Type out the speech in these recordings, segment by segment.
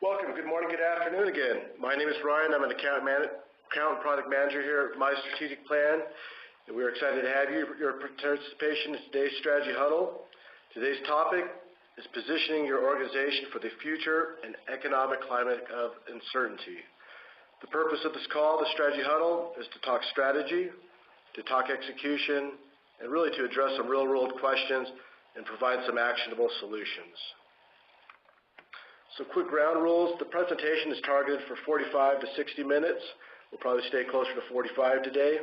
Welcome. Good morning, good afternoon again. My name is Ryan. I'm an account product manager here at MyStrategicPlan, and we're excited to have your participation in today's strategy huddle. Today's topic is positioning your organization for the future and economic climate of uncertainty. The purpose of this call, the strategy huddle, is to talk strategy, to talk execution, and really to address some real-world questions and provide some actionable solutions. So quick ground rules. The presentation is targeted for 45 to 60 minutes. We'll probably stay closer to 45 today.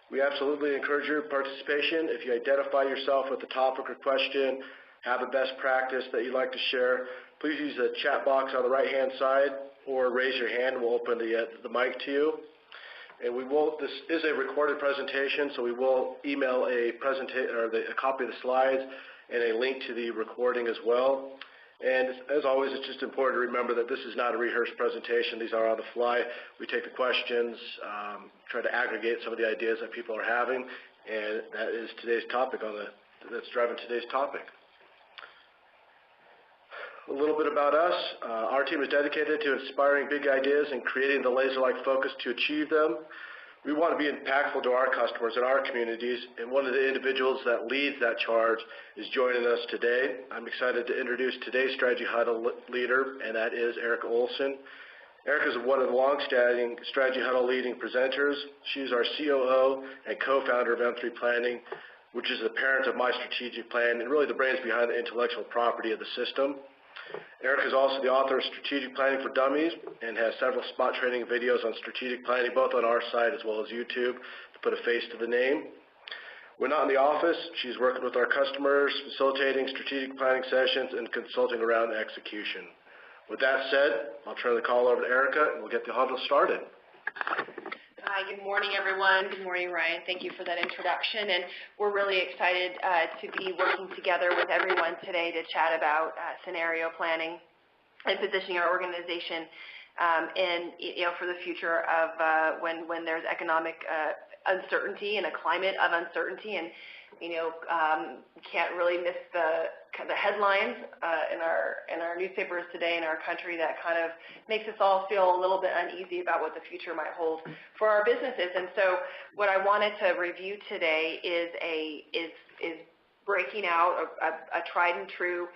We absolutely encourage your participation. If you identify yourself with a topic or question, have a best practice that you'd like to share, please use the chat box on the right-hand side or raise your hand. We'll open the mic to you. And this is a recorded presentation, so we will email a copy of the slides and a link to the recording as well. And as always, it's just important to remember that this is not a rehearsed presentation. These are on the fly. We take the questions, try to aggregate some of the ideas that people are having, and that is today's topic that's driving today's topic. A little bit about us. Our team is dedicated to inspiring big ideas and creating the laser-like focus to achieve them. We want to be impactful to our customers and our communities, and one of the individuals that leads that charge is joining us today. I'm excited to introduce today's Strategy Huddle leader, and that is Erica Olson. Erica is one of the long-standing Strategy Huddle leading presenters. She's our COO and co-founder of M3 Planning, which is the parent of MyStrategicPlan and really the brains behind the intellectual property of the system. Erica is also the author of Strategic Planning for Dummies and has several spot training videos on strategic planning, both on our site as well as YouTube, to put a face to the name. When not in the office, she's working with our customers, facilitating strategic planning sessions and consulting around execution. With that said, I'll turn the call over to Erica and we'll get the huddle started. Hi, good morning, everyone. Good morning, Ryan. Thank you for that introduction. And we're really excited to be working together with everyone today to chat about scenario planning and positioning our organization for the future of when there's economic uncertainty and a climate of uncertainty. And can't really miss the headlines in our newspapers today in our country that kind of makes us all feel a little bit uneasy about what the future might hold for our businesses. And so what I wanted to review today is breaking out a tried and true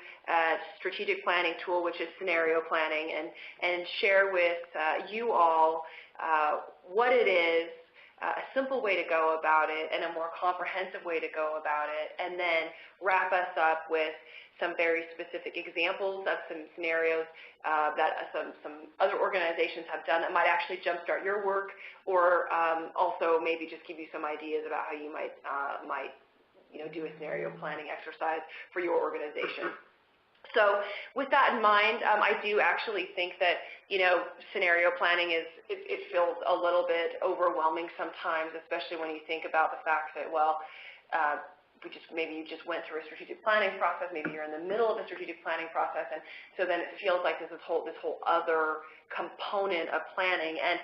strategic planning tool, which is scenario planning, and share with you all what it is, a simple way to go about it, and a more comprehensive way to go about it, and then wrap us up with some very specific examples of some scenarios that some other organizations have done that might actually jumpstart your work, or also maybe just give you some ideas about how you might do a scenario planning exercise for your organization. So with that in mind, I do actually think that, scenario planning it feels a little bit overwhelming sometimes, especially when you think about the fact that, maybe you just went through a strategic planning process, maybe you're in the middle of a strategic planning process, and so then it feels like there's this whole other component of planning. And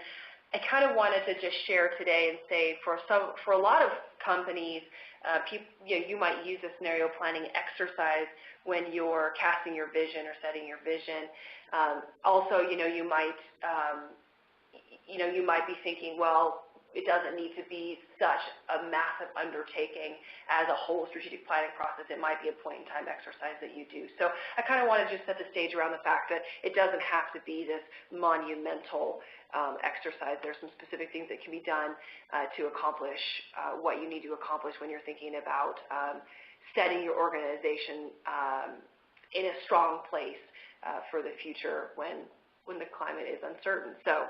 I kind of wanted to just share today and say for a lot of companies, you might use a scenario planning exercise when you're casting your vision or setting your vision. Also, you might be thinking, well, it doesn't need to be such a massive undertaking as a whole strategic planning process. It might be a point-in-time exercise that you do. So I kind of want to just set the stage around the fact that it doesn't have to be this monumental exercise. There's some specific things that can be done to accomplish what you need to accomplish when you're thinking about setting your organization in a strong place for the future when the climate is uncertain. So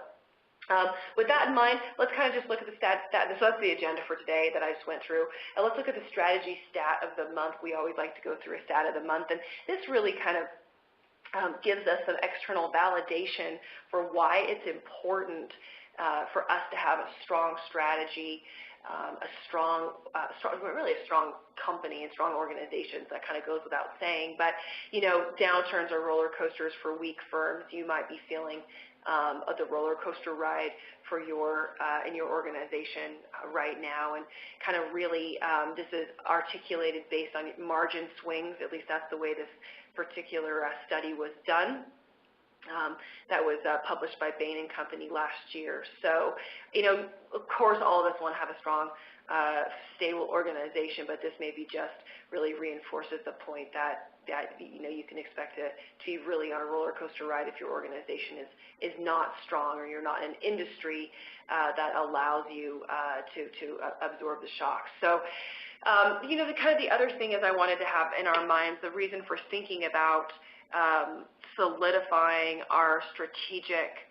with that in mind, let's kind of just look at the stat. So that's the agenda for today that I just went through. And let's look at the strategy stat of the month. We always like to go through a stat of the month, and this really kind of gives us some external validation for why it's important for us to have a strong strategy, a strong company and strong organizations. That kind of goes without saying. But downturns are roller coasters for weak firms. You might be feeling the roller coaster ride for in your organization right now, and kind of really this is articulated based on margin swings. At least that's the way this particular study was done. that was published by Bain & Company last year. So, of course, all of us want to have a strong, stable organization, but this maybe just really reinforces the point that you can expect to be really on a roller coaster ride if your organization is not strong or you're not in an industry that allows you to absorb the shocks. So, the other thing is I wanted to have in our minds the reason for thinking about solidifying our strategic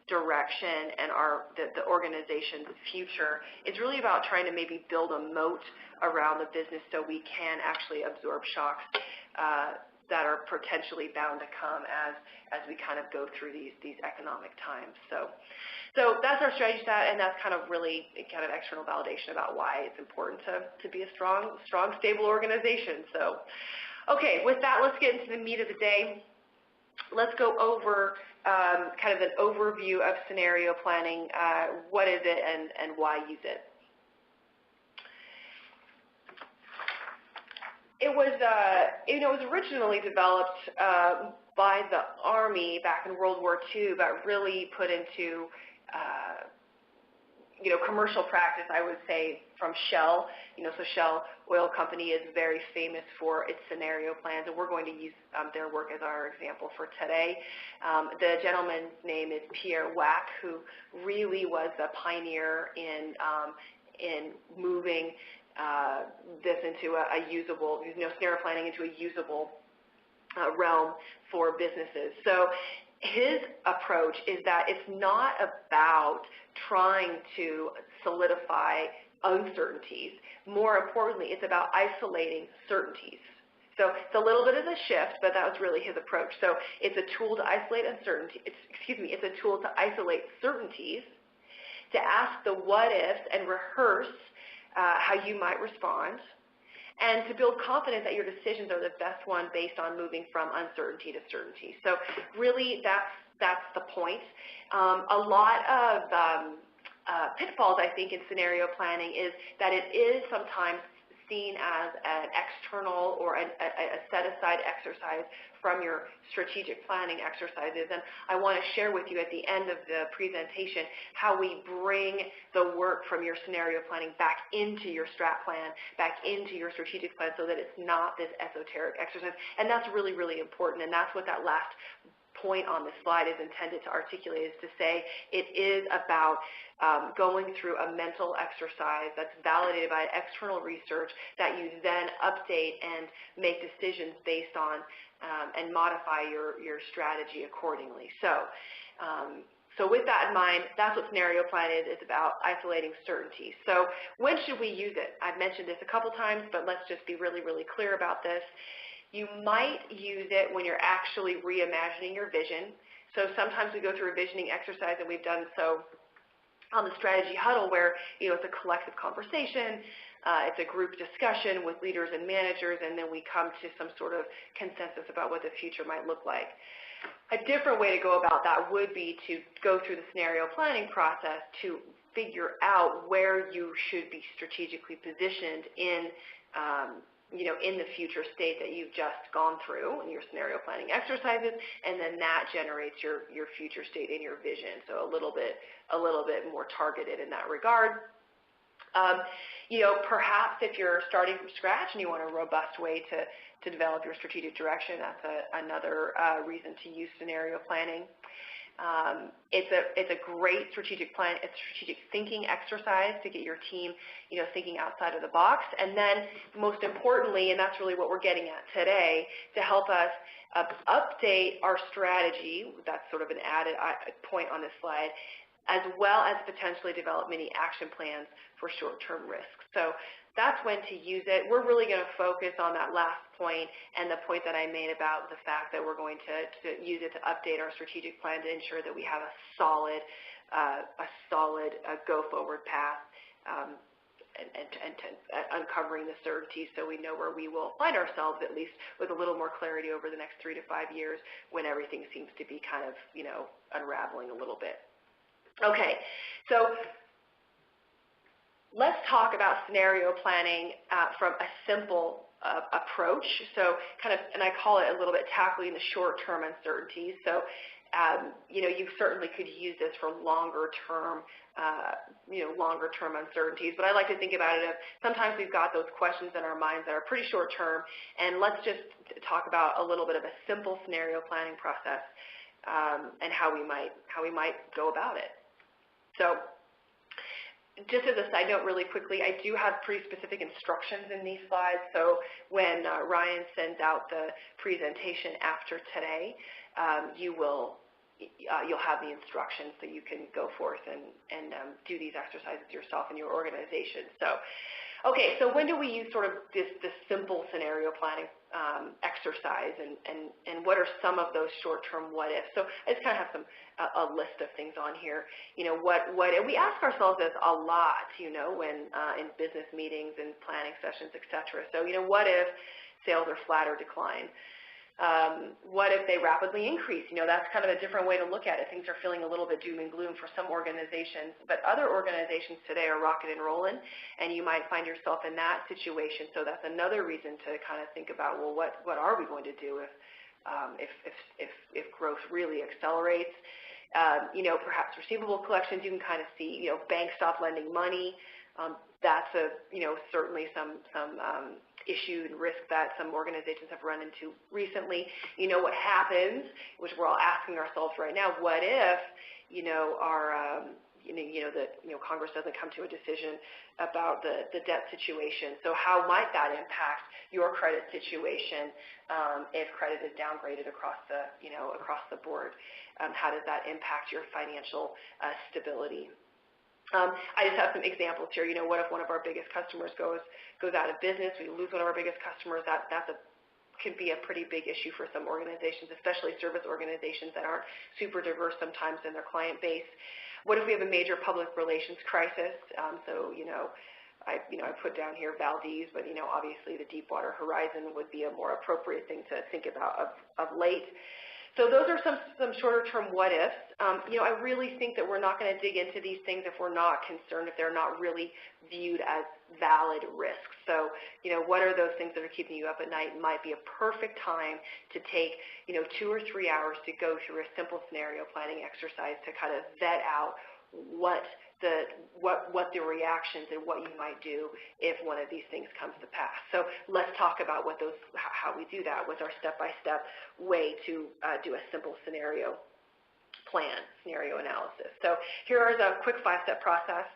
direction and the organization's future is really about trying to maybe build a moat around the business so we can actually absorb shocks that are potentially bound to come as we kind of go through these economic times. So that's our strategy set, and that's kind of really external validation about why it's important to be a strong, stable organization. So, okay, with that, let's get into the meat of the day. Let's go over kind of an overview of scenario planning. What is it and why use it? It was originally developed by the Army back in World War II, but really put into commercial practice, I would say, from Shell. So Shell Oil Company is very famous for its scenario plans, and we're going to use their work as our example for today. The gentleman's name is Pierre Wack, who really was a pioneer in moving this into a usable, scenario planning into a usable realm for businesses. So his approach is that it's not about trying to solidify uncertainties. More importantly, it's about isolating certainties. So it's a little bit of a shift, but that was really his approach. So it's a tool to isolate uncertainty. It's a tool to isolate certainties, to ask the what ifs and rehearse how you might respond, and to build confidence that your decisions are the best one based on moving from uncertainty to certainty. So really, that's the point. A lot of pitfalls, I think, in scenario planning is that it is sometimes seen as an external or a set-aside exercise from your strategic planning exercises. And I want to share with you at the end of the presentation how we bring the work from your scenario planning back into your strat plan, back into your strategic plan, so that it's not this esoteric exercise. And that's really, really important. And that's what that last point on the slide is intended to articulate, is to say it is about going through a mental exercise that's validated by external research that you then update and make decisions based on and modify your strategy accordingly. So with that in mind, that's what scenario plan is. It's about isolating certainty. So when should we use it? I've mentioned this a couple times, but let's just be really, really clear about this. You might use it when you're actually reimagining your vision. So sometimes we go through a visioning exercise, and we've done so on the strategy huddle, where it's a collective conversation, it's a group discussion with leaders and managers, and then we come to some sort of consensus about what the future might look like. A different way to go about that would be to go through the scenario planning process to figure out where you should be strategically positioned in the future state that you've just gone through in your scenario planning exercises, and then that generates your future state in your vision. So a little bit more targeted in that regard. Perhaps if you're starting from scratch and you want a robust way to develop your strategic direction, that's another reason to use scenario planning. It's a great strategic thinking exercise to get your team, thinking outside of the box. And then most importantly, and that's really what we're getting at today, to help us update our strategy, that's sort of an added point on this slide, as well as potentially develop many action plans for short-term risks. So that's when to use it. We're really going to focus on that last point and the point that I made about the fact that we're going to use it to update our strategic plan to ensure that we have a solid go-forward path and uncovering the certainty, so we know where we will find ourselves, at least with a little more clarity over the next 3 to 5 years when everything seems to be kind of, unraveling a little bit. Okay, so let's talk about scenario planning from a simple approach. So and I call it a little bit tackling the short-term uncertainties. So you certainly could use this for longer-term uncertainties. But I like to think about it as sometimes we've got those questions in our minds that are pretty short-term, and let's just talk about a little bit of a simple scenario planning process and how we might go about it. So, just as a side note really quickly, I do have pretty specific instructions in these slides. So when Ryan sends out the presentation after today, you'll have the instructions so you can go forth and do these exercises yourself in your organization. So, okay, so when do we use sort of this simple scenario planning exercise, and what are some of those short-term what-ifs? So I just kind of have a list of things on here. And we ask ourselves this a lot, when in business meetings and planning sessions, et cetera. So, what if sales are flat or decline? What if they rapidly increase? That's kind of a different way to look at it. Things are feeling a little bit doom and gloom for some organizations, but other organizations today are rocking and rolling, and you might find yourself in that situation. So that's another reason to kind of think about, well, what are we going to do if growth really accelerates? Perhaps receivable collections, you can kind of see, banks stop lending money. That's certainly some issue and risk that some organizations have run into recently. What happens, which we're all asking ourselves right now, what if, Congress doesn't come to a decision about the debt situation? So how might that impact your credit situation if credit is downgraded across the board? How does that impact your financial stability? I just have some examples here. What if one of our biggest customers goes out of business? We lose one of our biggest customers. That can be a pretty big issue for some organizations, especially service organizations that aren't super diverse sometimes in their client base. What if we have a major public relations crisis? I put down here Valdez, but obviously the Deepwater Horizon would be a more appropriate thing to think about of late. So those are some shorter-term what-ifs. I really think that we're not going to dig into these things if we're not concerned, if they're not really viewed as valid risks. So, what are those things that are keeping you up at night? It might be a perfect time to take, 2 or 3 hours to go through a simple scenario planning exercise to kind of vet out what the reactions and what you might do if one of these things comes to pass. So let's talk about how we do that. What's our step-by-step way to do a simple scenario plan, scenario analysis. So here is a quick 5-step process.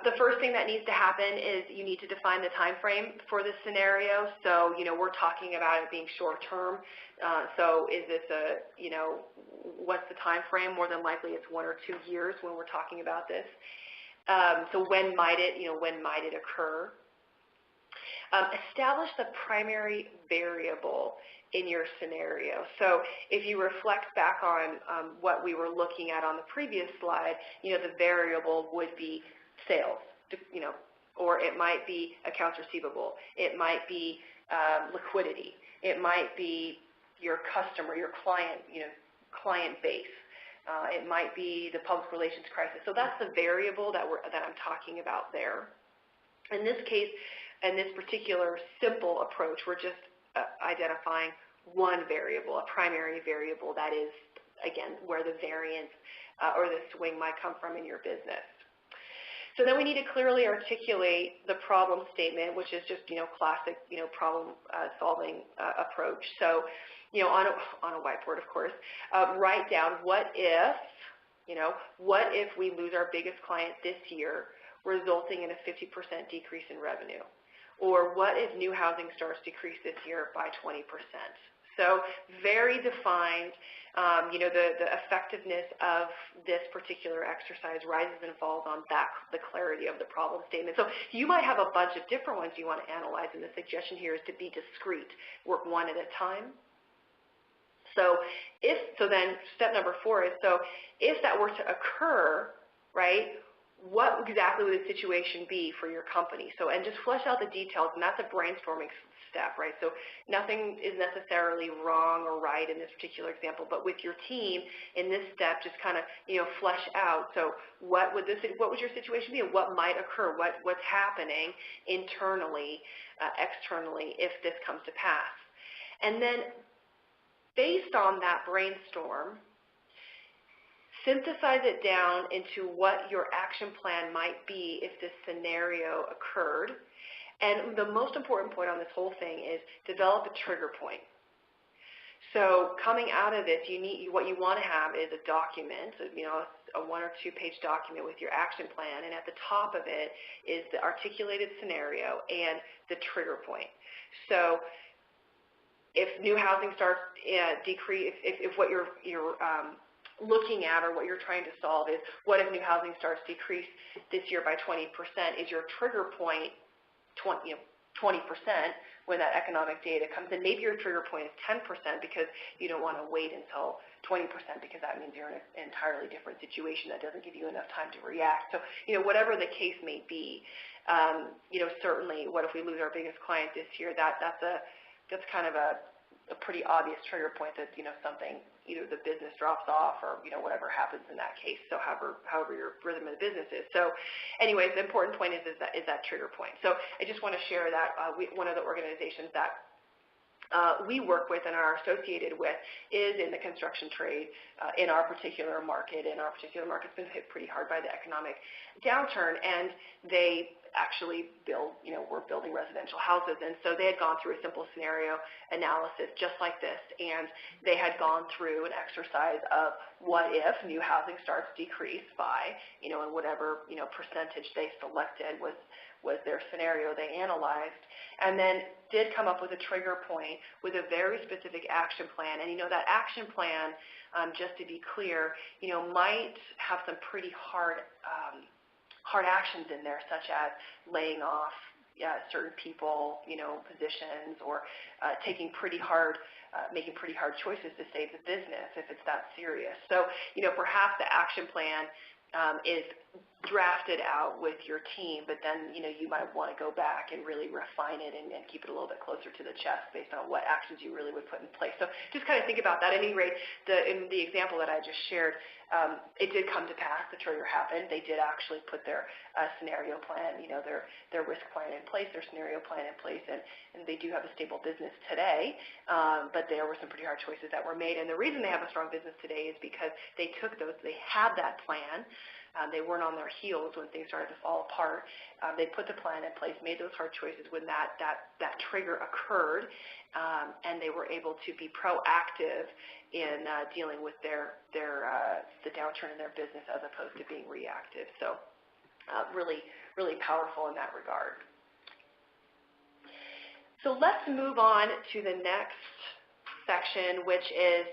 The first thing that needs to happen is you need to define the time frame for this scenario. So, we're talking about it being short-term. So is this what's the time frame? More than likely it's 1 or 2 years when we're talking about this. So when might it occur? Establish the primary variable in your scenario. So if you reflect back on what we were looking at on the previous slide, the variable would be sales, or it might be accounts receivable. It might be liquidity. It might be your customer, your client, client base. It might be the public relations crisis. So that's the variable that I'm talking about there. In this case, in this particular simple approach, we're just identifying one variable, a primary variable that is, again, where the variance or the swing might come from in your business. So then we need to clearly articulate the problem statement, which is just, classic, problem solving approach. So, on a whiteboard, of course, write down what if we lose our biggest client this year, resulting in a 50% decrease in revenue? Or what if new housing starts decrease this year by 20%? So very defined. The effectiveness of this particular exercise rises and falls on the clarity of the problem statement. So you might have a bunch of different ones you want to analyze, and the suggestion here is to be discrete, work one at a time. So then step number 4 is, so if that were to occur, right, what exactly would the situation be for your company? So, and just flesh out the details, and that's a brainstorming step, right? So nothing is necessarily wrong or right in this particular example, but with your team in this step, just kind of, flesh out. So what would your situation be, and what might occur? What's happening internally, externally, if this comes to pass? And then based on that brainstorm, synthesize it down into what your action plan might be if this scenario occurred. And the most important point on this whole thing is develop a trigger point. So coming out of this, what you want to have is a document, a 1 or 2 page document with your action plan, and at the top of it is the articulated scenario and the trigger point. So if new housing starts decrease, if what you're looking at or what you're trying to solve is what if new housing starts decrease this year by 20%, is your trigger point 20%, when that economic data comes in. Maybe your trigger point is 10% because you don't want to wait until 20% because that means you're in an entirely different situation that doesn't give you enough time to react. So, whatever the case may be, certainly what if we lose our biggest client this year, that's kind of a pretty obvious trigger point that, something, either the business drops off or, whatever happens in that case. So however your rhythm of the business is. So anyways, the important point is that trigger point. So I just want to share that one of the organizations that we work with and are associated with is in the construction trade in our particular market. And our particular market's been hit pretty hard by the economic downturn, and they actually were building residential houses. And so they had gone through a simple scenario analysis just like this, and they had gone through an exercise of what if new housing starts decrease by, and whatever, percentage they selected was their scenario they analyzed, and then did come up with a trigger point with a very specific action plan. And that action plan, just to be clear, might have some pretty hard actions in there, such as laying off certain people, positions, or making pretty hard choices to save the business if it's that serious. So, perhaps the action plan is drafted out with your team, but then you might want to go back and really refine it and keep it a little bit closer to the chest based on what actions you really would put in place. So just kind of think about that. At any rate, in the example that I just shared, it did come to pass. The trigger happened. They did actually put their scenario plan, their risk plan in place, their scenario plan in place, and they do have a stable business today, but there were some pretty hard choices that were made. And the reason they have a strong business today is because they had that plan. They weren't on their heels when things started to fall apart. They put the plan in place, made those hard choices when that trigger occurred, and they were able to be proactive in dealing with the downturn in their business as opposed to being reactive. So really, really powerful in that regard. So let's move on to the next section, which is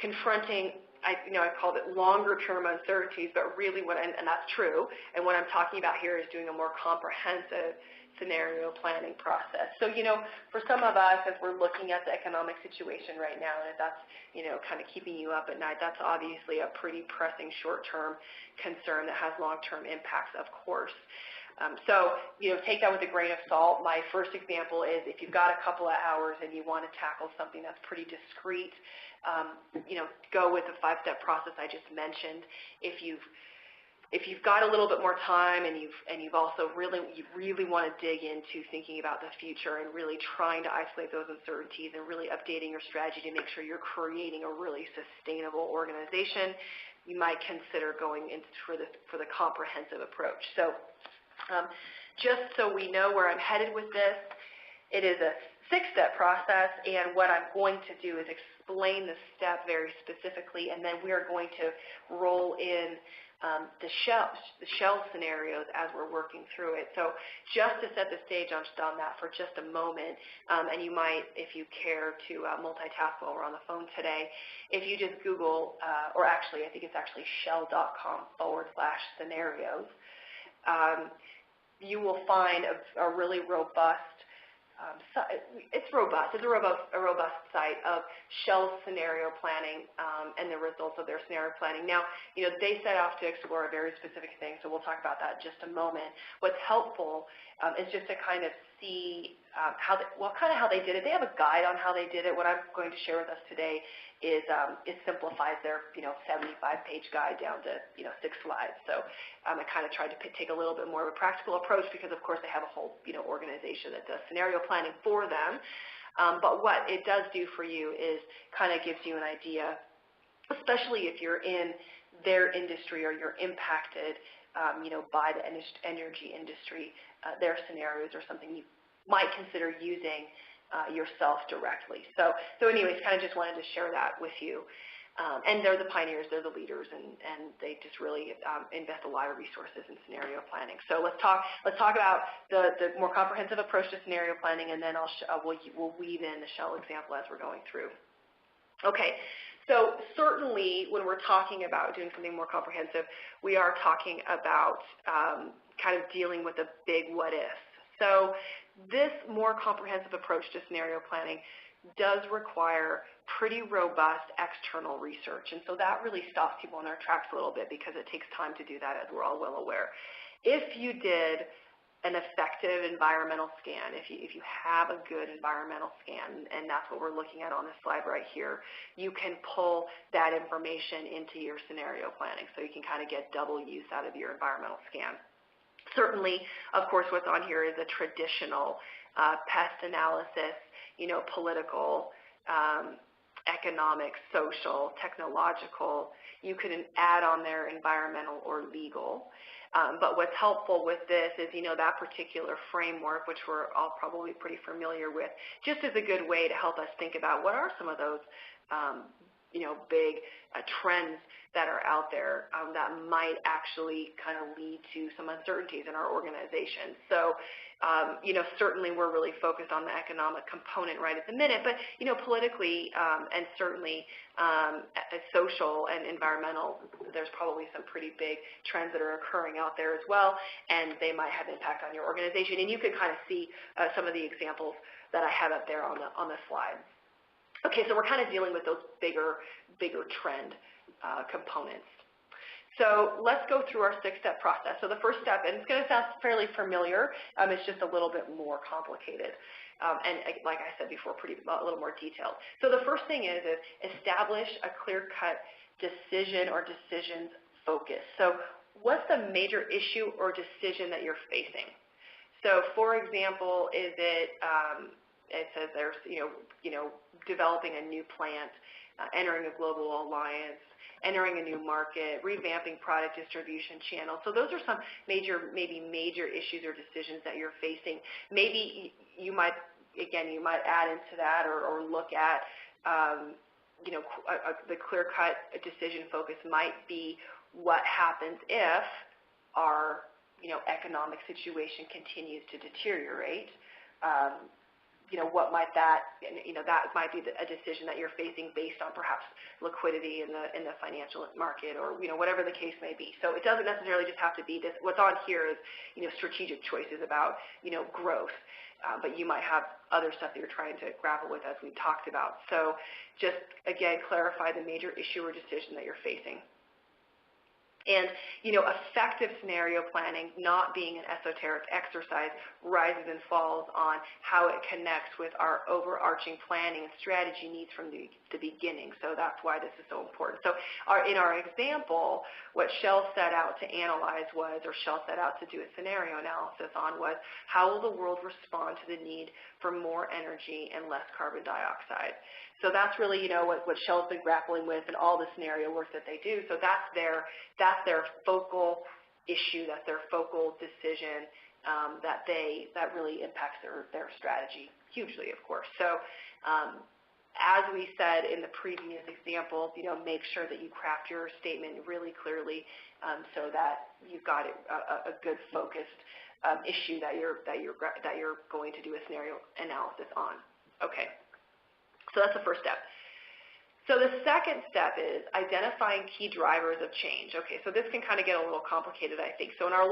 confronting, I called it longer-term uncertainties, but really and that's true, and what I'm talking about here is doing a more comprehensive scenario planning process. So, for some of us, as we're looking at the economic situation right now, and if that's, kind of keeping you up at night, that's obviously a pretty pressing short-term concern that has long-term impacts, of course. So, take that with a grain of salt. My first example is if you've got a couple of hours and you want to tackle something that's pretty discrete, go with the 5-step process I just mentioned. If you've got a little bit more time and you really want to dig into thinking about the future and really trying to isolate those uncertainties and really updating your strategy to make sure you're creating a really sustainable organization, you might consider going in for the comprehensive approach. So just so we know where I'm headed with this, it is a 6-step process, and what I'm going to do is explain the step very specifically, and then we are going to roll in the shell scenarios as we're working through it. So just to set the stage on that for just a moment, and you might, if you care to multitask while we're on the phone today, if you just Google, or actually I think it's actually shell.com/scenarios, you will find a really robust, it's a robust site of Shell's scenario planning and the results of their scenario planning. Now, they set off to explore a very specific thing, so we'll talk about that in just a moment. What's helpful is just to kind of see how they did it. They have a guide on how they did it. What I'm going to share with us today is it simplifies their 75-page guide down to 6 slides. So I kind of tried to take a little bit more of a practical approach because, of course, they have a whole organization that does scenario planning for them. But what it does do for you is kind of gives you an idea especially if you're in their industry or you're impacted, by the energy industry. Their scenarios are something you might consider using yourself directly. So anyways, kind of just wanted to share that with you. And they're the pioneers, they're the leaders, and they just really invest a lot of resources in scenario planning. So let's talk about the more comprehensive approach to scenario planning, and then we'll weave in the Shell example as we're going through. Okay, so certainly when we're talking about doing something more comprehensive, we are talking about kind of dealing with a big what if. So this more comprehensive approach to scenario planning does require pretty robust external research, and so that really stops people in their tracks a little bit because it takes time to do that, as we're all well aware. If you did an effective environmental scan, if you have a good environmental scan, and that's what we're looking at on this slide right here, you can pull that information into your scenario planning, so you can kind of get double use out of your environmental scan. Certainly, of course, what's on here is a traditional pest analysis, political, economic, social, technological. You can add on there environmental or legal. But what's helpful with this is, that particular framework, which we're all probably pretty familiar with, just is a good way to help us think about what are some of those, big trends that are out there that might actually kind of lead to some uncertainties in our organization. So, certainly we're really focused on the economic component right at the minute, but, politically and certainly social and environmental, there's probably some pretty big trends that are occurring out there as well, and they might have impact on your organization. And you can kind of see some of the examples that I have up there on the slide. Okay, so we're kind of dealing with those bigger trend components. So let's go through our 6-step process. So the first step, and it's going to sound fairly familiar, it's just a little bit more complicated. And like I said before, a little more detailed. So the first thing is establish a clear-cut decision or decisions focus. So what's the major issue or decision that you're facing? So for example, is it, it says there's, developing a new plant, entering a global alliance, entering a new market, revamping product distribution channels. So those are some major issues or decisions that you're facing. Maybe you might add into that or look at, the clear-cut decision focus might be what happens if our, economic situation continues to deteriorate. What might that might be a decision that you're facing based on perhaps liquidity in the financial market, or whatever the case may be. So it doesn't necessarily just have to be this. What's on here is strategic choices about growth, but you might have other stuff that you're trying to grapple with, as we talked about. So just again, clarify the major issue or decision that you're facing. And, effective scenario planning, not being an esoteric exercise, rises and falls on how it connects with our overarching planning and strategy needs from the beginning. So that's why this is so important. So in our example, what Shell set out to analyze was, or Shell set out to do a scenario analysis on, was how will the world respond to the need for more energy and less carbon dioxide? So that's really, what Shell's been grappling with and all the scenario work that they do. So that's their focal issue, that's their focal decision that really impacts their strategy hugely, of course. So as we said in the previous examples, make sure that you craft your statement really clearly so that you've got a good focused issue that you're going to do a scenario analysis on. Okay. So that's the first step. So the second step is identifying key drivers of change. Okay, so this can kind of get a little complicated, I think. So in our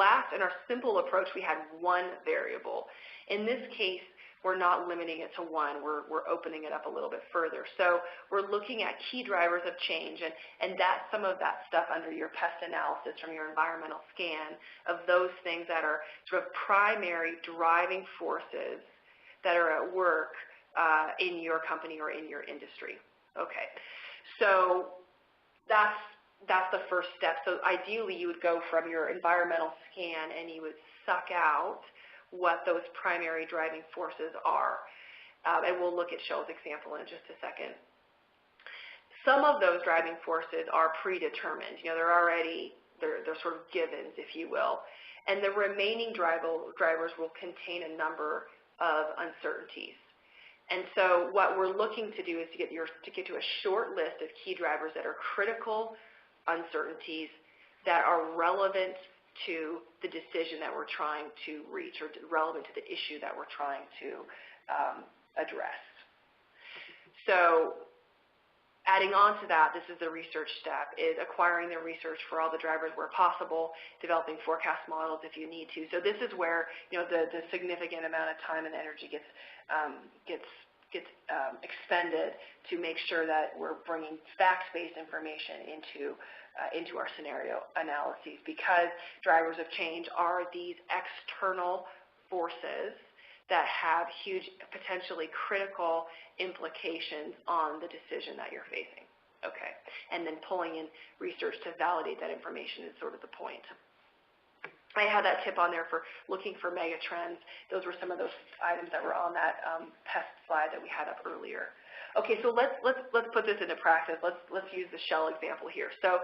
simple approach, we had one variable. In this case, we're not limiting it to one. We're opening it up a little bit further. So we're looking at key drivers of change, and that's some of that stuff under your pest analysis from your environmental scan of those things that are sort of primary driving forces that are at work in your company or in your industry. Okay, so that's the first step. So ideally, you would go from your environmental scan and you would suck out what those primary driving forces are. And we'll look at Shell's example in just a second. Some of those driving forces are predetermined. They're sort of givens, if you will. And the remaining drivers will contain a number of uncertainties. And so what we're looking to do is to get to a short list of key drivers that are critical uncertainties that are relevant to the decision that we're trying to reach, or relevant to the issue that we're trying to address. So adding on to that, this is the research step, is acquiring the research for all the drivers where possible, developing forecast models if you need to. So this is where the significant amount of time and energy gets expended to make sure that we're bringing fact-based information into our scenario analyses, because drivers of change are these external forces that have huge, potentially critical implications on the decision that you're facing. Okay, and then pulling in research to validate that information is sort of the point. I had that tip on there for looking for mega trends. Those were some of those items that were on that pest slide that we had up earlier. Okay, so let's put this into practice. Let's use the shell example here. So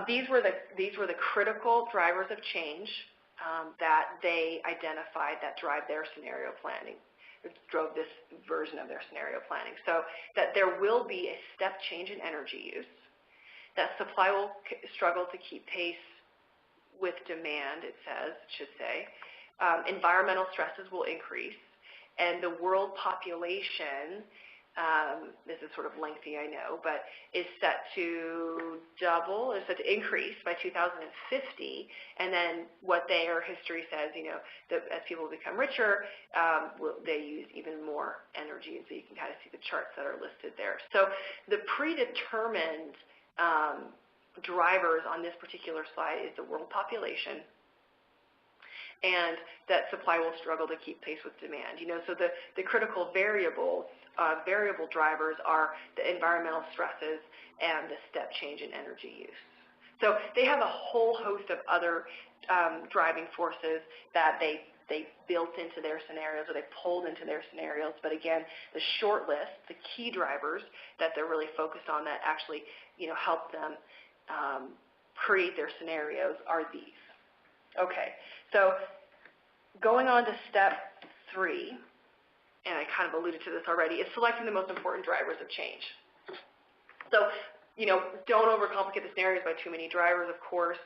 these were the critical drivers of change that they identified that drive their scenario planning, drove this version of their scenario planning. So that there will be a step change in energy use, that supply will struggle to keep pace with demand, it should say. Environmental stresses will increase, and the world population, this is sort of lengthy, I know, but is set to increase by 2050, and then what their history says, that as people become richer, they use even more energy, and so you can kind of see the charts that are listed there. So the predetermined drivers on this particular slide is the world population, and that supply will struggle to keep pace with demand. So the critical variable drivers are the environmental stresses and the step change in energy use. So they have a whole host of other driving forces that they built into their scenarios, or they pulled into their scenarios. But again, the short list, the key drivers that they're really focused on that actually help them create their scenarios are these. Okay, so going on to step 3, and I kind of alluded to this already, is selecting the most important drivers of change. So, don't overcomplicate the scenarios by too many drivers, of course.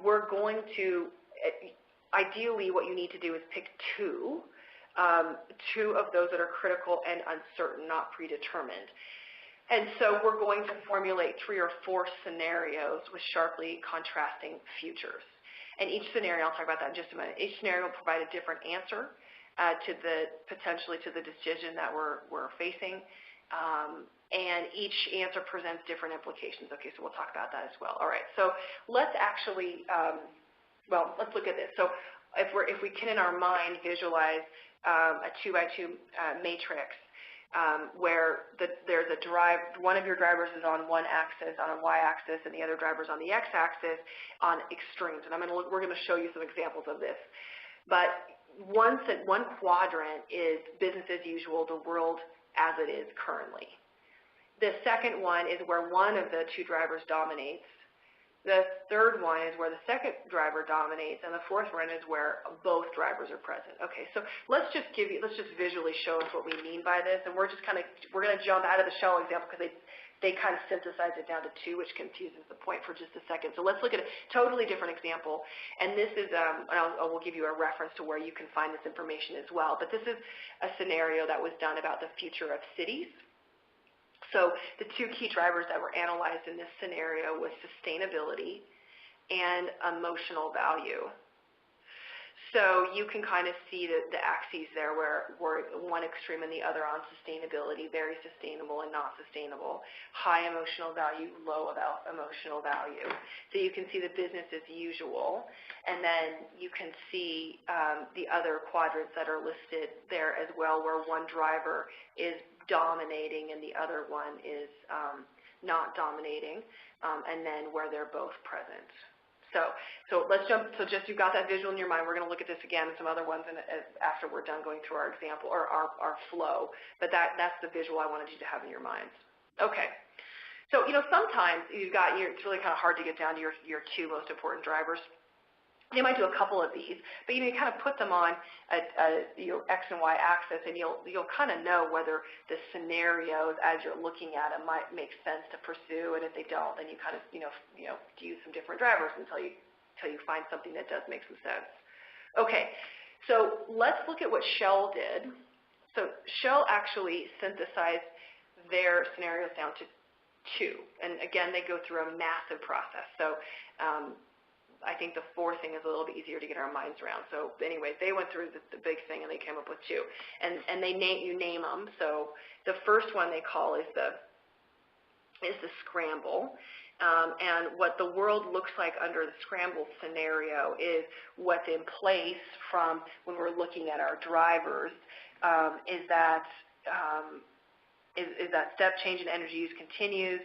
We're going to, ideally what you need to do is pick two of those that are critical and uncertain, not predetermined. And so we're going to formulate 3 or 4 scenarios with sharply contrasting futures. And each scenario, I'll talk about that in just a minute, each scenario will provide a different answer potentially to the decision that we're facing, and each answer presents different implications. Okay, so we'll talk about that as well. All right, so let's actually, let's look at this. So if we can in our mind visualize a 2x2 matrix where there's a drive, one of your drivers is on one axis, on a y-axis, and the other driver's on the x-axis on extremes. And we're going to show you some examples of this. But one quadrant is business as usual, the world as it is currently. The second one is where one of the 2 drivers dominates. The third one is where the second driver dominates, and the fourth one is where both drivers are present. Okay, so let's just visually show us what we mean by this, and we're going to jump out of the shell example because they kind of synthesize it down to 2, which confuses the point for just a second. So let's look at a totally different example, and this is, I will give you a reference to where you can find this information as well, but this is a scenario that was done about the future of cities. So the 2 key drivers that were analyzed in this scenario was sustainability and emotional value. So you can kind of see the axes there where one extreme and the other on sustainability, very sustainable and not sustainable, high emotional value, low emotional value. So you can see the business as usual, and then you can see the other quadrants that are listed there as well, where one driver is dominating and the other one is not dominating, and then where they're both present. So let's jump. So just you've got that visual in your mind. We're going to look at this again and some other ones after we're done going through our example or our flow. But that's the visual I wanted you to have in your minds. Okay. So, sometimes it's really kind of hard to get down to your two most important drivers. You might do a couple of these, but you kind of put them on a X and Y axis, and you'll kind of know whether the scenarios as you're looking at them might make sense to pursue, and if they don't, then you kind of use some different drivers until you find something that does make some sense. Okay, so let's look at what Shell did. So Shell actually synthesized their scenarios down to two, and again, they go through a massive process. So I think the fourth thing is a little bit easier to get our minds around. So anyway, they went through the big thing and they came up with two, and you name them. So the first one they call is the scramble. And what the world looks like under the scramble scenario is what's in place from when we're looking at our drivers. Is that step change in energy use continues.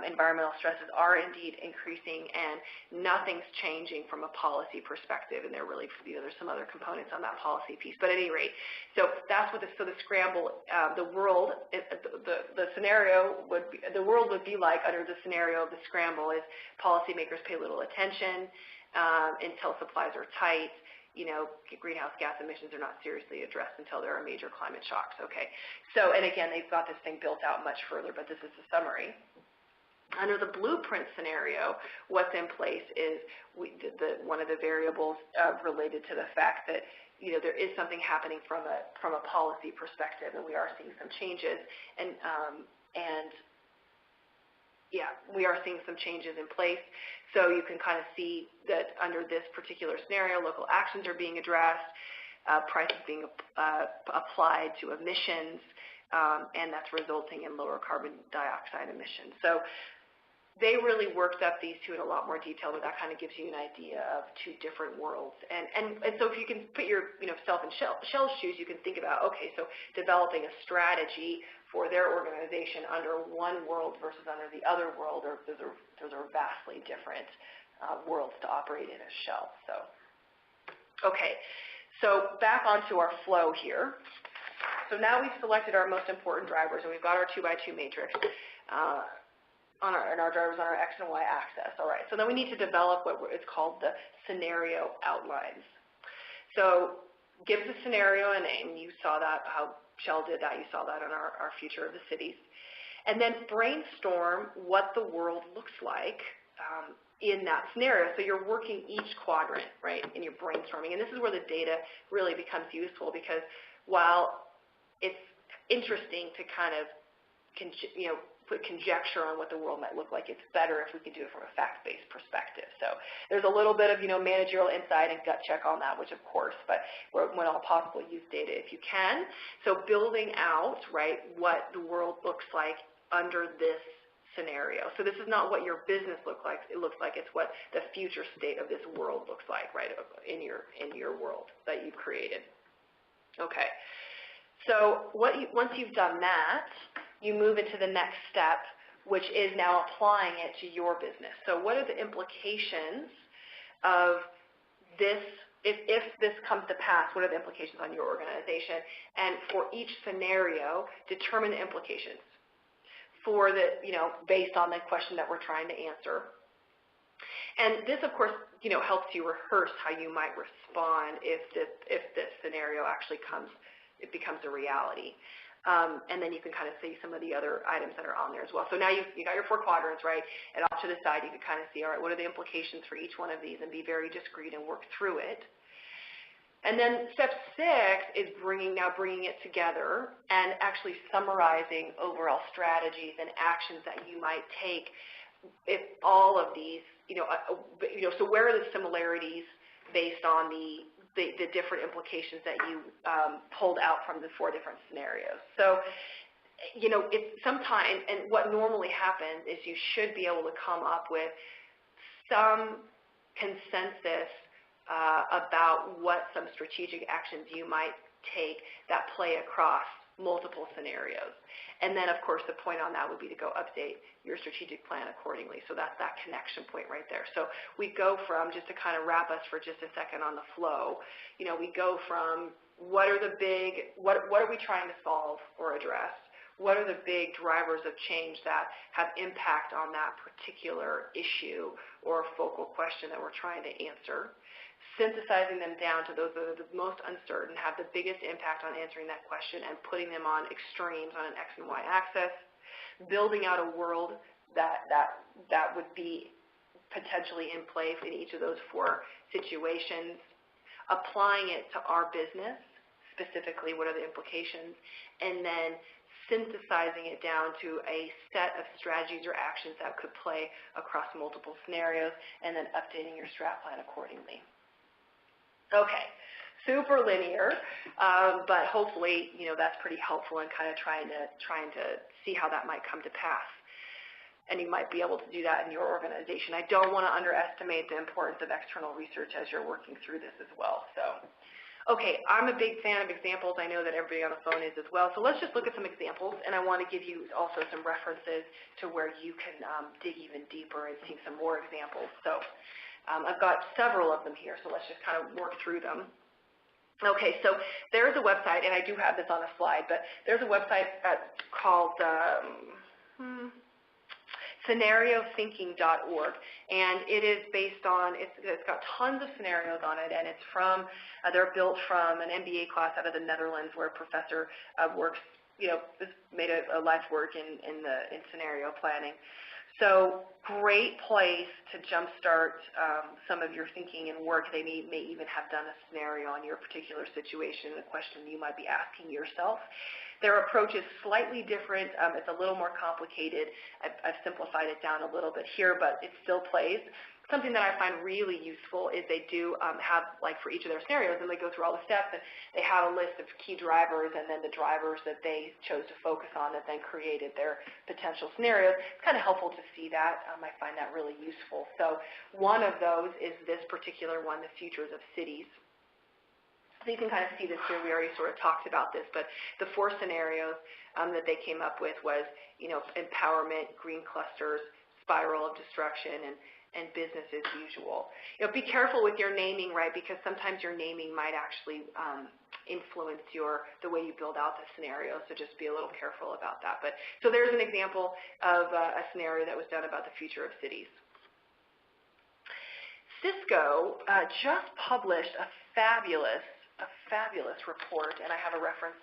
Environmental stresses are indeed increasing, and nothing's changing from a policy perspective. And there's some other components on that policy piece. But at any rate, so that's what the scramble, the world would be like under the scenario of the scramble is policymakers pay little attention until supplies are tight. Greenhouse gas emissions are not seriously addressed until there are major climate shocks. Okay, so and again, they've got this thing built out much further, but this is the summary. Under the blueprint scenario, what's in place is one of the variables related to the fact that there is something happening from a policy perspective, and we are seeing some changes, we are seeing some changes in place. So you can kind of see that under this particular scenario, local actions are being addressed, prices being applied to emissions, and that's resulting in lower carbon dioxide emissions. So they really worked up these two in a lot more detail, but that kind of gives you an idea of two different worlds. And so if you can put yourself in Shell's shoes, you can think about, okay, so developing a strategy for their organization under one world versus under the other world, or those are vastly different worlds to operate in as Shell. So, okay, so back onto our flow here. So now we've selected our most important drivers, and we've got our 2x2 matrix. On our drivers on our X and Y axis. All right, so then we need to develop what is called the scenario outlines. So give the scenario a name. You saw that, how Shell did that. You saw that on our Future of the Cities. And then brainstorm what the world looks like in that scenario. So you're working each quadrant, right, and you're brainstorming. And this is where the data really becomes useful, because while it's interesting to kind of put conjecture on what the world might look like, it's better if we can do it from a fact-based perspective. So there's a little bit of managerial insight and gut check on that, which of course, but when all possible, use data if you can. So building out, right, what the world looks like under this scenario. So this is not what your business looks like. It looks like it's what the future state of this world looks like, right, in your world that you've created. Okay. So once you've done that, you move into the next step, which is now applying it to your business. So what are the implications of this? If this comes to pass, what are the implications on your organization? And for each scenario, determine the implications for based on the question that we're trying to answer. And this, of course, helps you rehearse how you might respond if this scenario actually becomes a reality. And then you can kind of see some of the other items that are on there as well. So now you got your 4 quadrants, right? And off to the side, you can kind of see, all right, what are the implications for each one of these, and be very discreet and work through it. And then step 6 is bringing it together and actually summarizing overall strategies and actions that you might take if all of these, so where are the similarities based on the different implications that you pulled out from the 4 different scenarios. So, it's sometimes, and what normally happens is you should be able to come up with some consensus about what some strategic actions you might take that play across multiple scenarios. And then, of course, the point on that would be to go update your strategic plan accordingly. So that's that connection point right there. So we go from, just to kind of wrap us for just a second on the flow, we go from what are we trying to solve or address? What are the big drivers of change that have impact on that particular issue or focal question that we're trying to answer? Synthesizing them down to those that are the most uncertain, have the biggest impact on answering that question, and putting them on extremes on an X and Y axis. Building out a world that would be potentially in play in each of those 4 situations. Applying it to our business, specifically what are the implications, and then synthesizing it down to a set of strategies or actions that could play across multiple scenarios, and then updating your strat plan accordingly. Okay, super linear, but hopefully, that's pretty helpful in kind of trying to see how that might come to pass. And you might be able to do that in your organization. I don't want to underestimate the importance of external research as you're working through this as well. So, okay, I'm a big fan of examples. I know that everybody on the phone is as well. So let's just look at some examples, and I want to give you also some references to where you can dig even deeper and see some more examples. So I've got several of them here, so let's just kind of work through them. Okay, so there's a website, and I do have this on a slide, but there's a website called scenariothinking.org, and it is based on, it's got tons of scenarios on it, and it's from, they're built from an MBA class out of the Netherlands where a professor works, has made a life work in scenario planning. So great place to jumpstart some of your thinking and work. They may even have done a scenario on your particular situation, a question you might be asking yourself. Their approach is slightly different. It's a little more complicated. I've simplified it down a little bit here, but it still plays. Something that I find really useful is they do have, like for each of their scenarios, and they go through all the steps, and they have a list of key drivers and then the drivers that they chose to focus on that then created their potential scenarios. It's kind of helpful to see that. I find that really useful. So one of those is this particular one, the futures of cities. So you can kind of see this here. We already sort of talked about this, but the 4 scenarios that they came up with was, empowerment, green clusters, spiral of destruction, and business as usual. Be careful with your naming, right? Because sometimes your naming might actually influence the way you build out the scenario. So just be a little careful about that. But so there's an example of a scenario that was done about the future of cities. Cisco just published a fabulous report, and I have a reference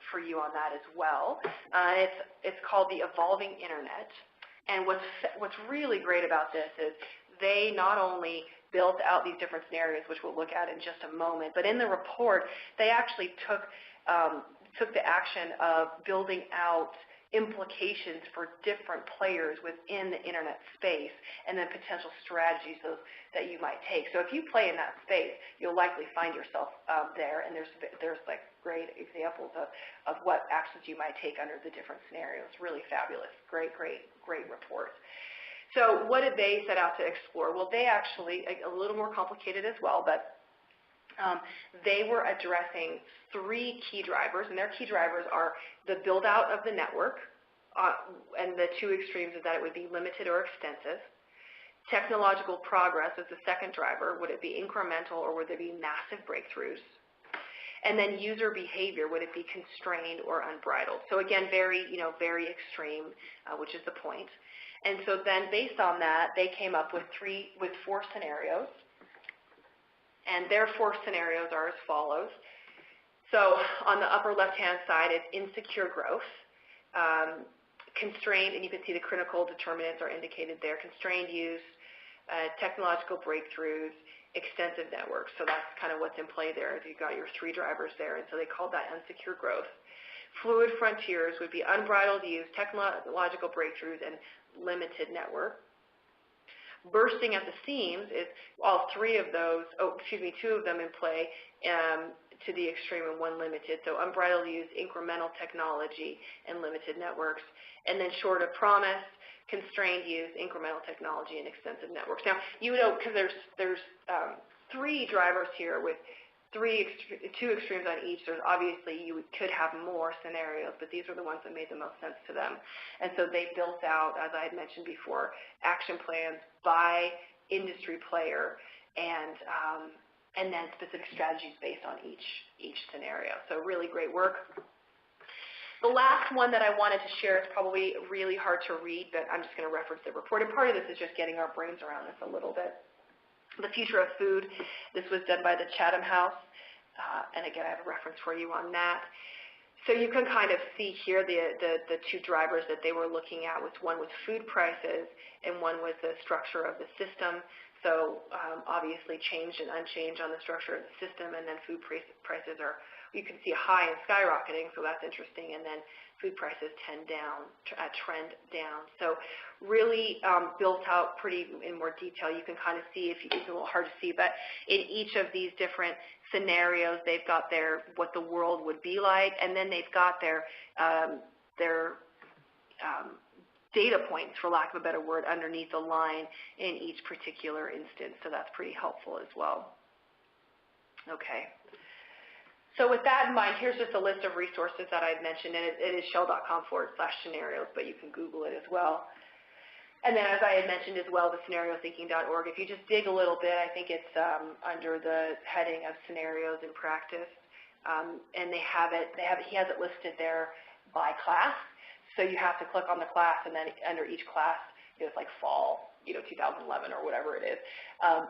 for you on that as well. It's called The Evolving Internet. And what's really great about this is they not only built out these different scenarios, which we'll look at in just a moment, but in the report, they actually took the action of building out implications for different players within the internet space and then potential strategies that you might take. So if you play in that space, you'll likely find yourself there, and there's like great examples of what actions you might take under the different scenarios. Really fabulous. Great report. So what did they set out to explore? Well, they actually, a little more complicated as well, but they were addressing 3 key drivers, and their key drivers are the build-out of the network, and the 2 extremes of that it would be limited or extensive. Technological progress is the second driver. Would it be incremental or would there be massive breakthroughs? And then user behavior, would it be constrained or unbridled? So again, very extreme, which is the point. And so then based on that, they came up with 4 scenarios. And their 4 scenarios are as follows. So on the upper left-hand side is insecure growth, constrained, and you can see the critical determinants are indicated there, constrained use, technological breakthroughs, extensive networks. So that's kind of what's in play there. You've got your 3 drivers there, and so they called that insecure growth. Fluid frontiers would be unbridled use, technological breakthroughs, and limited network. Bursting at the seams is all 3 of those, 2 of them in play to the extreme and 1 limited. So unbridled use, incremental technology, and limited networks. And then short of promise, constrained use, incremental technology, and extensive networks. Now, because there's 3 drivers here with 2 extremes on each. There's obviously, you could have more scenarios, but these are the ones that made the most sense to them. And so they built out, as I had mentioned before, action plans by industry player and then specific strategies based on each scenario. So really great work. The last one that I wanted to share is probably really hard to read, but I'm just going to reference the report. And part of this is just getting our brains around this a little bit. The Future of Food, this was done by the Chatham House. And again, I have a reference for you on that. So you can kind of see here the two drivers that they were looking at. One was food prices, and one was the structure of the system. So obviously change and unchange on the structure of the system, and then food prices are, you can see a high and skyrocketing, so that's interesting, and then food prices trend down. So really built out pretty in more detail. You can kind of see, it's a little hard to see, but in each of these different scenarios, they've got what the world would be like, and then they've got their data points, for lack of a better word, underneath the line in each particular instance. So that's pretty helpful as well. Okay. So with that in mind, here's just a list of resources that I've mentioned, and it is shell.com/scenarios, but you can Google it as well. And then, as I had mentioned as well, the scenariothinking.org. If you just dig a little bit, I think it's under the heading of scenarios in practice, and he has it listed there by class. So you have to click on the class, and then under each class, it's like fall, 2011 or whatever it is.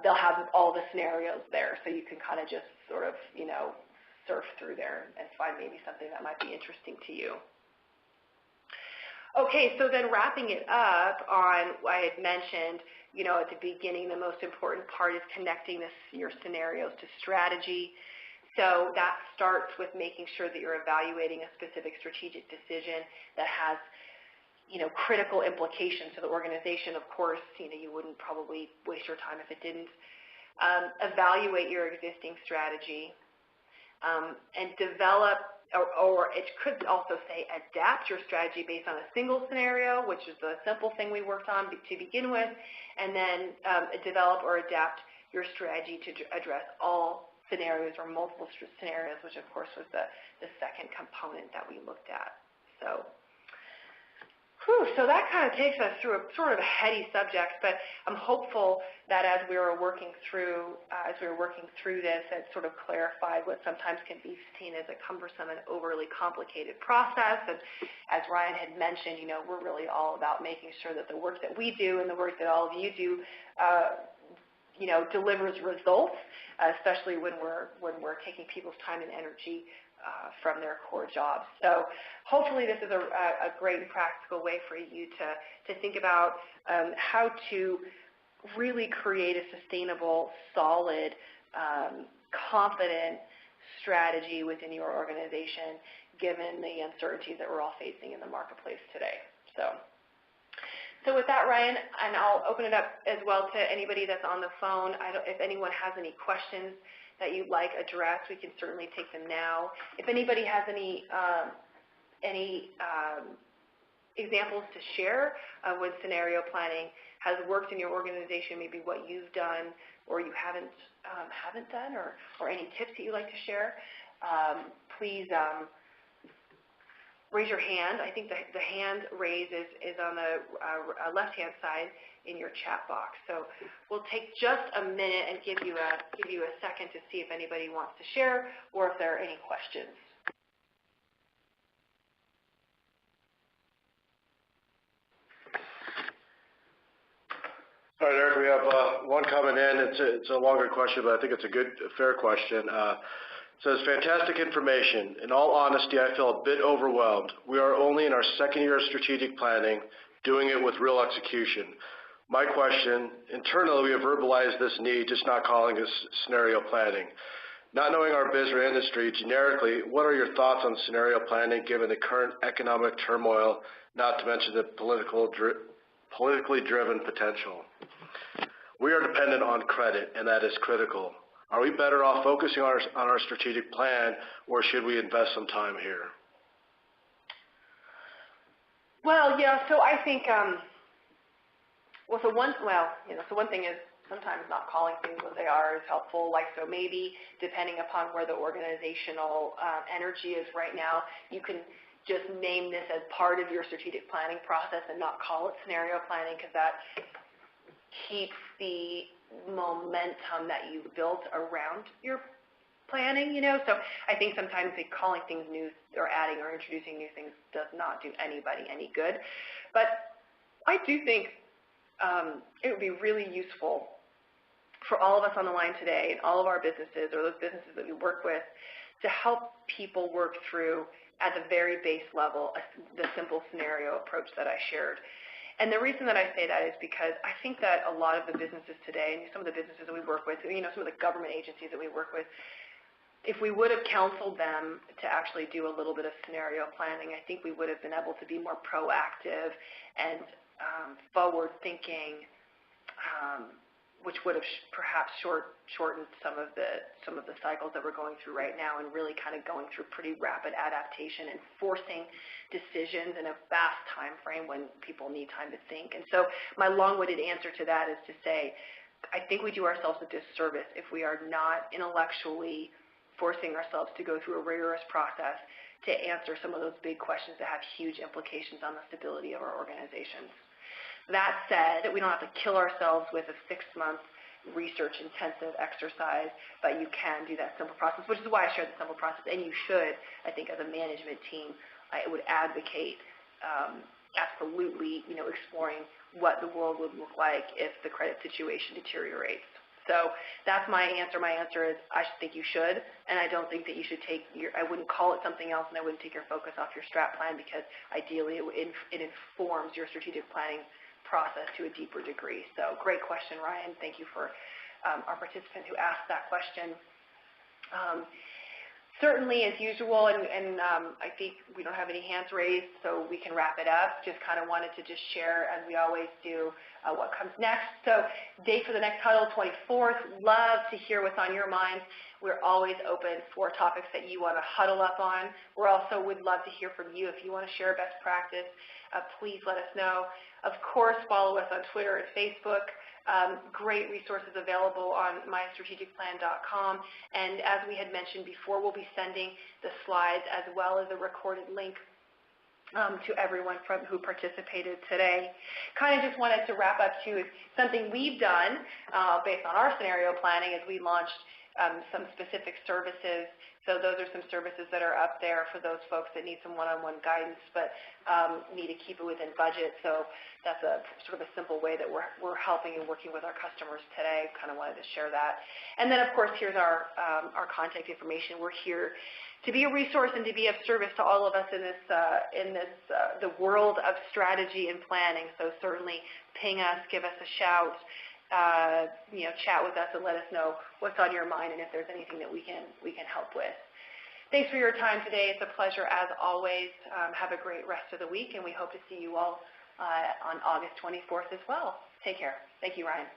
They'll have all the scenarios there, so you can kind of just sort of, surf through there and find maybe something that might be interesting to you. Okay, so then wrapping it up on what I had mentioned, at the beginning, the most important part is connecting your scenarios to strategy. So that starts with making sure that you're evaluating a specific strategic decision that has, critical implications to the organization. Of course, you wouldn't probably waste your time if it didn't. Evaluate your existing strategy and develop, or it could also say adapt your strategy based on a single scenario, which is the simple thing we worked on to begin with, and then develop or adapt your strategy to address all scenarios or multiple scenarios, which of course was the second component that we looked at. So that kind of takes us through a sort of a heady subject, but I'm hopeful that as we were working through this, it sort of clarified what sometimes can be seen as a cumbersome and overly complicated process. And as Ryan had mentioned, we're really all about making sure that the work that we do and the work that all of you do delivers results, especially when we're taking people's time and energy from their core jobs. So hopefully this is a great and practical way for you to think about how to really create a sustainable, solid, confident strategy within your organization, given the uncertainties that we're all facing in the marketplace today. So with that, Ryan, and I'll open it up as well to anybody that's on the phone. If anyone has any questions that you'd like addressed, we can certainly take them now. If anybody has any examples to share of when scenario planning has worked in your organization, maybe what you've done or you haven't done, or any tips that you'd like to share, please raise your hand. I think the hand raise is on the left-hand side in your chat box. So we'll take just a minute and give you a second to see if anybody wants to share or if there are any questions. All right, Eric, we have one coming in. It's a longer question, but I think it's a fair question. It says, fantastic information. In all honesty, I feel a bit overwhelmed. We are only in our second year of strategic planning, doing it with real execution. My question, internally we have verbalized this need, just not calling it scenario planning. Not knowing our business or industry, generically, what are your thoughts on scenario planning given the current economic turmoil, not to mention the politically driven potential? We are dependent on credit, and that is critical. Are we better off focusing on our strategic plan, or should we invest some time here? Well, yeah. So I think, one thing is sometimes not calling things what they are is helpful. So maybe depending upon where the organizational energy is right now, you can just name this as part of your strategic planning process and not call it scenario planning, because that keeps the momentum that you've built around your planning, So I think sometimes calling things new or adding or introducing new things does not do anybody any good. But I do think it would be really useful for all of us on the line today and all of our businesses or those businesses that we work with to help people work through at the very base level the simple scenario approach that I shared. And the reason that I say that is because I think that a lot of the businesses today and some of the businesses that we work with, some of the government agencies that we work with, if we would have counseled them to actually do a little bit of scenario planning, I think we would have been able to be more proactive and forward-thinking, which would have perhaps shortened some of the cycles that we're going through right now, and really kind of going through pretty rapid adaptation and forcing decisions in a fast time frame when people need time to think. And so my long-winded answer to that is to say, I think we do ourselves a disservice if we are not intellectually forcing ourselves to go through a rigorous process to answer some of those big questions that have huge implications on the stability of our organizations. That said, we don't have to kill ourselves with a 6-month research-intensive exercise, but you can do that simple process, which is why I shared the simple process. And you should, I think, as a management team, I would advocate absolutely, exploring what the world would look like if the credit situation deteriorates. So that's my answer. My answer is I think you should, and I don't think that you should I wouldn't call it something else, and I wouldn't take your focus off your strat plan, because ideally it informs your strategic planning process to a deeper degree. So great question, Ryan. Thank you for our participant who asked that question. Certainly, as usual, and I think we don't have any hands raised, so we can wrap it up. Just kind of wanted to just share, as we always do, what comes next. So date for the next huddle, 24th. Love to hear what's on your minds. We're always open for topics that you want to huddle up on. We also would love to hear from you. If you want to share best practice, please let us know. Of course, follow us on Twitter and Facebook. Great resources available on MyStrategicPlan.com. And as we had mentioned before, we'll be sending the slides as well as a recorded link to everyone who participated today. Kind of just wanted to wrap up to something we've done based on our scenario planning as we launched some specific services. So those are some services that are up there for those folks that need some one-on-one guidance but need to keep it within budget. So that's a sort of a simple way that we're helping and working with our customers today. Kind of wanted to share that. And then, of course, here's our contact information. We're here to be a resource and to be of service to all of us in the world of strategy and planning. So certainly ping us, give us a shout. Chat with us and let us know what's on your mind and if there's anything that we can help with. Thanks for your time today. It's a pleasure as always. Have a great rest of the week, and we hope to see you all on August 24th as well. Take care. Thank you, Ryan.